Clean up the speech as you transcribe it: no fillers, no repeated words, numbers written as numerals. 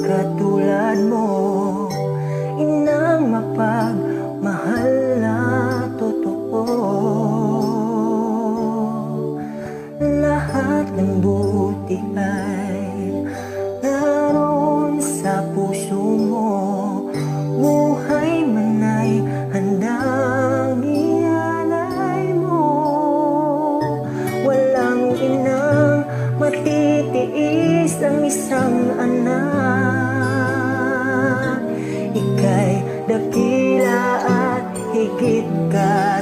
katulad mo, inang mapagmahal na totoo. Lahat ng buti ay naroon sa puso mo, buhay man ay handang ialay mo. Walang inang matitiis ang isang anak, ika'y dakila at higit ka